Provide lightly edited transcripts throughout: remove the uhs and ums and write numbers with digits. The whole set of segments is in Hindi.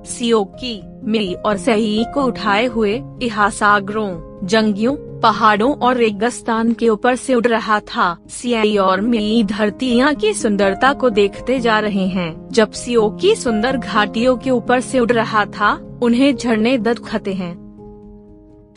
सियोकी, मेई और सही को उठाए हुए यह सागरों, जंगियों, पहाड़ों और रेगिस्तान के ऊपर से उड़ रहा था। सियाई और मेई धरतियां की सुंदरता को देखते जा रहे हैं। जब सियोकी सुंदर घाटियों के ऊपर से उड़ रहा था, उन्हें झरने दिखते हैं।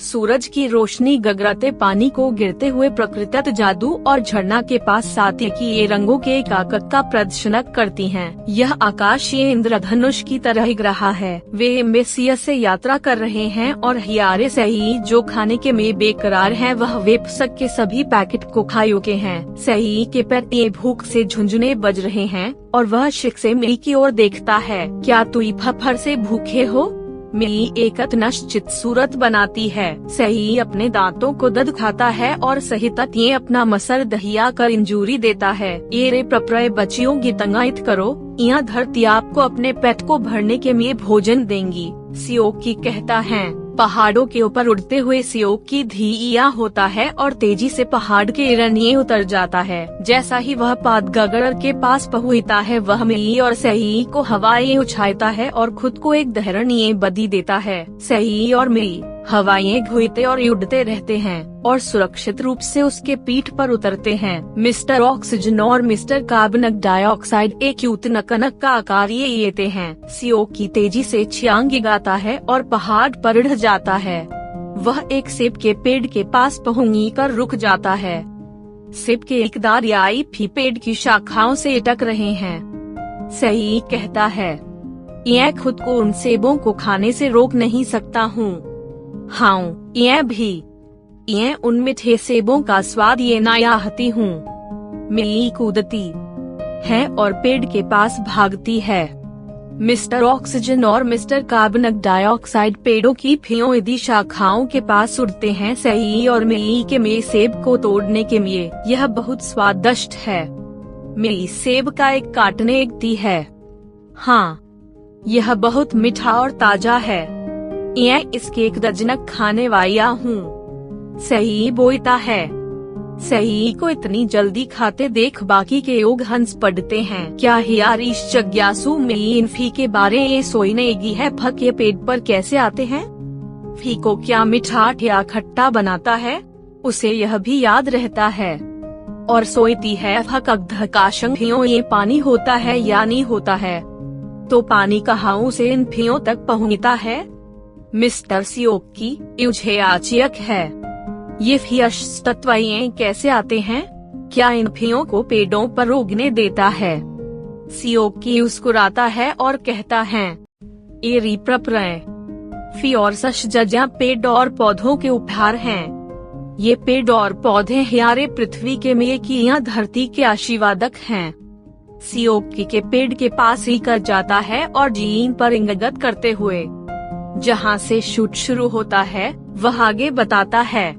सूरज की रोशनी गगराते पानी को गिरते हुए प्रकृति जादू और झरना के पास सात्विकी रंगों के एकाक का प्रदर्शन करती हैं। यह आकाशीय इंद्रधनुष की तरह दिख रहा है। वे एम्बेसिया से यात्रा कर रहे हैं और हियारे सही जो खाने के में बेकरार है, वह वेपसक के सभी पैकेट को खा चुके हैं। सही के पैर भूख से झुंझुने बज रहे हैं और वह शिक से मेई की ओर देखता है। क्या तुई फफर से भूखे हो? मेई एक निश्चित सूरत बनाती है। सही अपने दांतों को ददखाता है और सही तत्ये अपना मसर दहिया कर इंजूरी देता है। ये रे प्रप्रय बच्चियों की तंगाइत करो, यह धरती आपको अपने पेट को भरने के लिए भोजन देंगी। सियोकी कहता है। पहाड़ों के ऊपर उड़ते हुए सियोकी धीया होता है और तेजी से पहाड़ के इरनिये उतर जाता है। जैसा ही वह पादगगड़ के पास पहुंचता है, वह मेई और सही को हवाएं उछालता है और खुद को एक दहरणीय बदी देता है। सही और मेई हवाएं घूमते और उड़ते रहते हैं और सुरक्षित रूप से उसके पीठ पर उतरते हैं। मिस्टर ऑक्सीजन और मिस्टर कार्बन डाइऑक्साइड एक युतनकनक का आकार ये लेते हैं। सियोकी तेजी से छियांग गिगाता है और पहाड़ पर उड़ जाता है। वह एक सेब के पेड़ के पास पहुंच कर रुक जाता है। सेब के एक दारियाई भी पेड़ की शाखाओं से अटक रहे हैं। सही कहता है, मैं खुद को उन सेबों को खाने से रोक नहीं सकता हूँ। हाँ, मैं उन मीठे सेबों का स्वाद ये ना चाहती हूँ। मेई कूदती है और पेड़ के पास भागती है। मिस्टर ऑक्सीजन और मिस्टर कार्बन डाइऑक्साइड पेड़ों की फियोदी शाखाओं के पास उड़ते हैं। सही और मेई के में सेब को तोड़ने के लिए। यह बहुत स्वादिष्ट है। मेई सेब का एक काटने लगती है। हाँ, यह बहुत मीठा और ताजा है। मैं इसके एक दर्जनक खाने वाला हूँ। सही बोलता है। सही को इतनी जल्दी खाते देख बाकी के लोग हंस पड़ते हैं। क्या हियारिश जग्यासु में इन फी के बारे ये सोचनेगी है? फक ये पेट पर कैसे आते हैं? फी को क्या मीठा या खट्टा बनाता है, उसे यह भी याद रहता है। और सोचती है फक अग्धकाशंग ये पानी होता है या नहीं होता है, तो पानी कहाँ से इन फियों तक पहुँचता है? मिस्टर सियोकी मुझे आश्चर्य है, ये फियश तत्व कैसे आते हैं? क्या इन फियों को पेड़ों पर उगने देता है? सियोकी मुस्कुराता है और कहता है, ये रिप्रप्रय फी और सशजजा पेड़ और पौधों के उपहार हैं। ये पेड़ और पौधे हमारे पृथ्वी के में की यहाँ धरती के आशीर्वादक हैं। सियोकी के पेड़ के पास ही कर जाता है और जीन पर इंगित करते हुए जहाँ से शूट शुरू होता है वह आगे बताता है।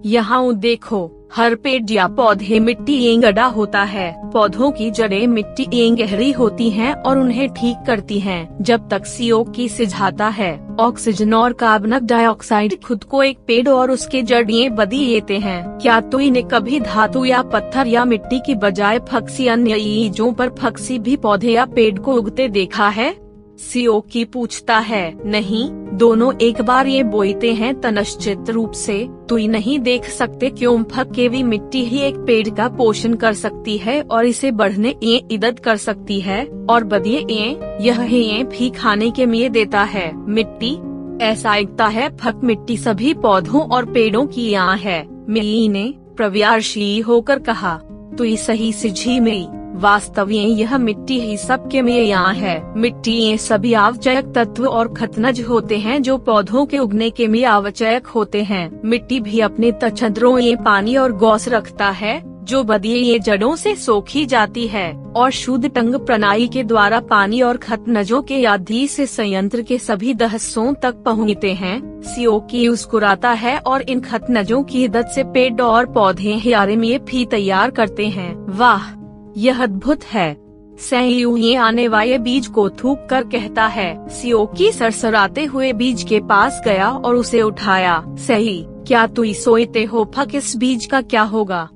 यहाँ देखो, हर पेड़ या पौधे मिट्टी गड्ढा होता है। पौधों की जड़ें मिट्टी गहरी होती हैं और उन्हें ठीक करती हैं। जब तक सियोकी सिझाता है, ऑक्सीजन और कार्बन डाइऑक्साइड खुद को एक पेड़ और उसके जड़ें बदी लेते हैं। क्या तूने कभी धातु या पत्थर या मिट्टी की बजाय फक्सी अन्य चीजों पर फक्सी भी पौधे या पेड़ को उगते देखा है? सियोकी पूछता है। नहीं, दोनों एक बार ये बोलते हैं तनिश्चित रूप से। तुई नहीं देख सकते क्यों? फक के भी मिट्टी ही एक पेड़ का पोषण कर सकती है और इसे बढ़ने इदत कर सकती है और बदिए यह भी खाने के लिए देता है। मिट्टी ऐसा लगता है फक मिट्टी सभी पौधों और पेड़ों की यहाँ है। मेई ने प्रव्याशील होकर कहा। तुई सही सिझी मेई, वास्तव में यह मिट्टी ही सबके में यहाँ है। मिट्टी ये सभी आवश्यक तत्व और खनिज होते हैं जो पौधों के उगने के लिए आवश्यक होते हैं। मिट्टी भी अपने तछद्रों ये पानी और गौस रखता है जो बदिए ये जड़ों से सोखी जाती है और शुद्ध टंग प्रणाली के द्वारा पानी और खनिजों के आदि से संयंत्र के सभी दहसों तक पहुँचते हैं। सियोकी मुस्कुराता है और इन खनिजों की मदद से पेड़ और पौधे हमारे लिए भी तैयार करते हैं। वाह, यह अद्भुत है। सही आने वाले बीज को थूक कर कहता है। सियोकी सरसराते हुए बीज के पास गया और उसे उठाया। सही, क्या तुम सोचते हो फक इस बीज का क्या होगा?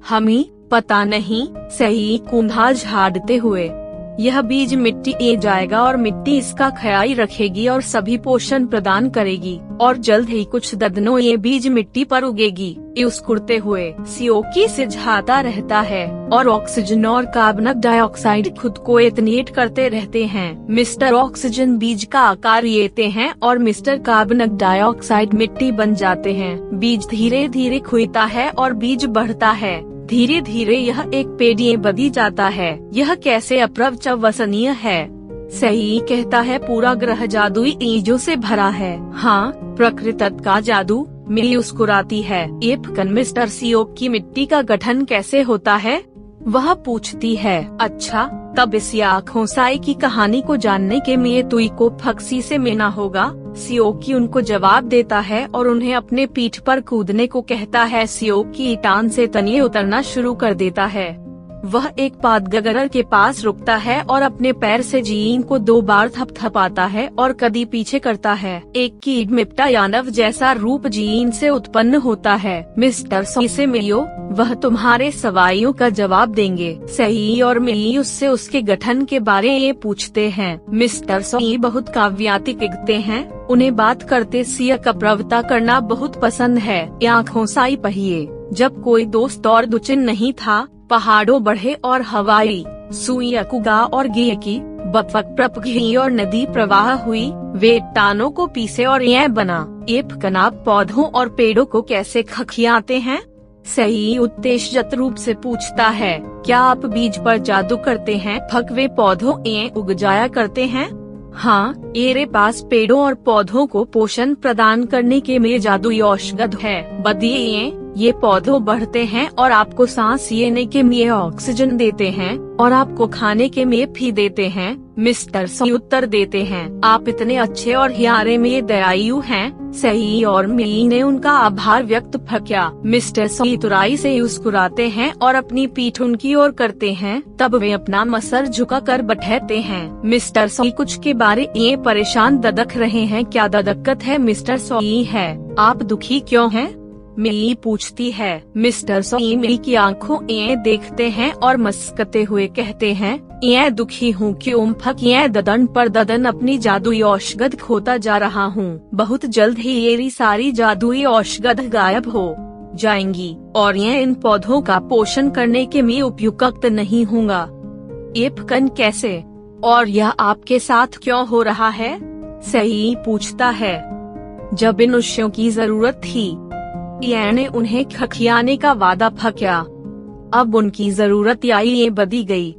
हमें पता नहीं। सही कुंधा झाड़ते हुए यह बीज मिट्टी ए जाएगा और मिट्टी इसका ख्याल रखेगी और सभी पोषण प्रदान करेगी और जल्द ही कुछ दिनों ये बीज मिट्टी पर उगेगी। मुस्कुराते हुए सियोकी सिझाता रहता है और ऑक्सीजन और कार्बन डाइऑक्साइड खुद को एतनेट करते रहते हैं। मिस्टर ऑक्सीजन बीज का आकार लेते हैं और मिस्टर कार्बन डाइऑक्साइड मिट्टी बन जाते हैं। बीज धीरे धीरे खुलता है और बीज बढ़ता है। धीरे धीरे यह एक पेड़ बदी जाता है। यह कैसे अप्रवचनीय है। सही कहता है, पूरा ग्रह जादुई चीजों से भरा है। हाँ, प्रकृति का जादू। मिली मुस्कुराती है। मिस्टर सियोक की मिट्टी का गठन कैसे होता है, वह पूछती है। अच्छा, तब इस याखोसाई की कहानी को जानने के लिए तुई को फक्सी से मिलना होगा। सियोकी उनको जवाब देता है और उन्हें अपने पीठ पर कूदने को कहता है। सियोकी टान से तनिए उतरना शुरू कर देता है। वह एक पादगगर के पास रुकता है और अपने पैर से जीन को 2 बार थपथपाता है और कदी पीछे करता है। एक कीट मिप्टा यानव जैसा रूप जीन से उत्पन्न होता है। मिस्टर सी से मिलियो, वह तुम्हारे सवालों का जवाब देंगे। सही और मिली उससे उसके गठन के बारे में पूछते हैं। मिस्टर सी बहुत काव्यात्मक दिखते हैं। उन्हें बात करते सिया का प्रवता करना बहुत पसंद है। आँखों साई पहिए, जब कोई दोस्त और दुचिन नहीं था, पहाड़ों बढ़े और हवाई सुइया कुगा और गिये की बफक प्रपघी और नदी प्रवाह हुई। वे टानों को पीसे और यह बना। एप कनाब पौधों और पेड़ों को कैसे खखियाते हैं। सही उत्तेजक रूप से पूछता है, क्या आप बीज पर जादू करते हैं। फक वे पौधों उग जाया करते हैं। हाँ, मेरे पास पेड़ों और पौधों को पोषण प्रदान करने के लिए जादुई औषध है। बदिए ये पौधों बढ़ते हैं और आपको सांस लेने के लिए ऑक्सीजन देते हैं और आपको खाने के लिए भी देते हैं। मिस्टर सी उत्तर देते हैं, आप इतने अच्छे और हियारे में दयालु हैं। सही और मिली ने उनका आभार व्यक्त किया। मिस्टर सी तुराई से मुस्कुराते हैं और अपनी पीठ उनकी ओर करते हैं। तब वे अपना मसर झुका कर बैठते हैं। मिस्टर सी कुछ के बारे में परेशान ददक रहे हैं। क्या ददकत है मिस्टर सी है, आप दुखी क्यों हैं। मिली पूछती है। मिस्टर सी मिली की आँखों देखते हैं और मुस्कुराते हुए कहते हैं, मैं दुखी हूँ क्यों। फक ददन पर ददन अपनी जादुई औषध खोता जा रहा हूँ। बहुत जल्द ही ये सारी जादुई औषध गायब हो जाएंगी और ये इन पौधों का पोषण करने के लिए उपयुक्त नहीं होगा। एपकन कैसे, और यह आपके साथ क्यों हो रहा है। सही पूछता है, जब इन मनुष्यों की जरूरत थी, ने उन्हें खखियाने का वादा किया। अब उनकी जरूरत आई, ये बदी गई।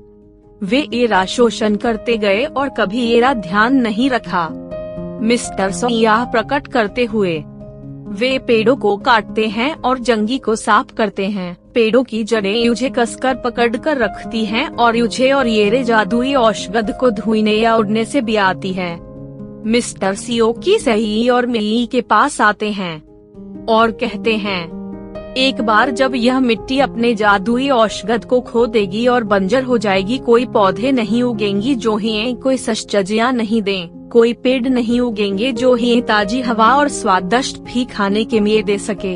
वे एरा शोषण करते गए और कभी एरा ध्यान नहीं रखा। मिस्टर सोया प्रकट करते हुए, वे पेड़ों को काटते हैं और जंगी को साफ करते हैं। पेड़ों की जड़ें युझे कसकर पकड़ कर रखती हैं और युझे और येरे जादुई औषध को धुने या उड़ने से भी आती है। मिस्टर सियोकी सही और मिली के पास आते हैं और कहते हैं, एक बार जब यह मिट्टी अपने जादुई औषध को खो देगी और बंजर हो जाएगी, कोई पौधे नहीं उगेंगी जो ही कोई सस्चजिया नहीं दें, कोई पेड़ नहीं उगेंगे जो ही ताजी हवा और स्वादिष्ट भी खाने के लिए दे सके।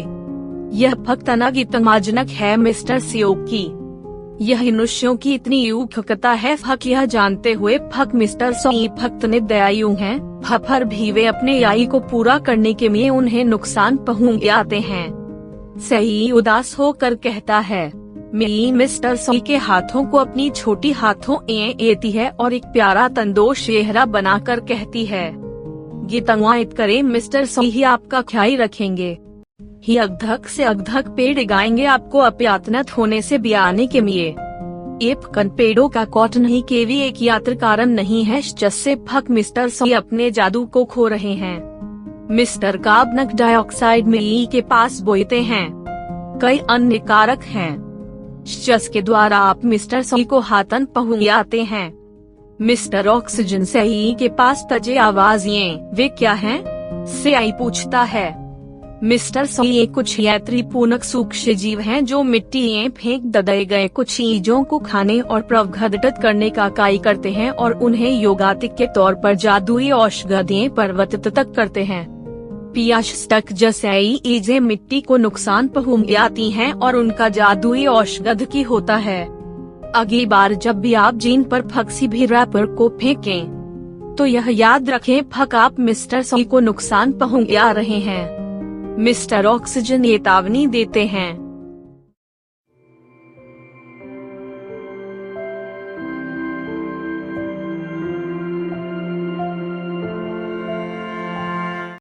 यह फक्त अनागितमाजनक है मिस्टर सियोकी। यह मनुष्यों की इतनी युक्तता है। फक यह जानते हुए फक मिस्टर सी फक्त ने दयालु हैं। फर भी वे अपने याई को पूरा करने के लिए उन्हें नुकसान पहुंचाते हैं। सही उदास होकर कहता है, मिली मिस्टर सी के हाथों को अपनी छोटी हाथों लेती है और एक प्यारा तंदोष चेहरा बनाकर कहती है, गीतवाइत करें मिस्टर सी, ही आपका ख्याल रखेंगे। ही अगधक से अगधक पेड़ गाएंगे आपको अपयातनत होने से बचाने के लिए। एपकन पेड़ों का कॉटन ही केवल एक यात्र कारण नहीं है जिससे फक मिस्टर सी अपने जादू को खो रहे हैं। मिस्टर कार्बन डाइऑक्साइड मिली के पास बोलते हैं, कई अन्य कारक हैं जिसके द्वारा आप मिस्टर सी को हाथन पहुंचाते हैं। मिस्टर ऑक्सीजन सही के पास तजे आवाज़ें, वे क्या हैं? से आई पूछता है। मिस्टर सी कुछ यात्री पूनक सूक्ष्म जीव हैं जो मिट्टी में फेंक दे गए कुछ चीजों को खाने और प्रवघटित करने का कार्य करते हैं और उन्हें योगातिक के तौर पर जादुई औषधें परिवर्तित तक करते हैं। पियाशस्तक जैसी चीजें मिट्टी को नुकसान पहुंचाती हैं और उनका जादुई औषध की होता है। अगली बार जब भी आप जीन पर फक्सी भी रैपर को फेंकें, तो यह याद रखें फक आप मिस्टर सी को नुकसान पहुंचा रहे हैं। मिस्टर ऑक्सीजन चेतावनी देते हैं।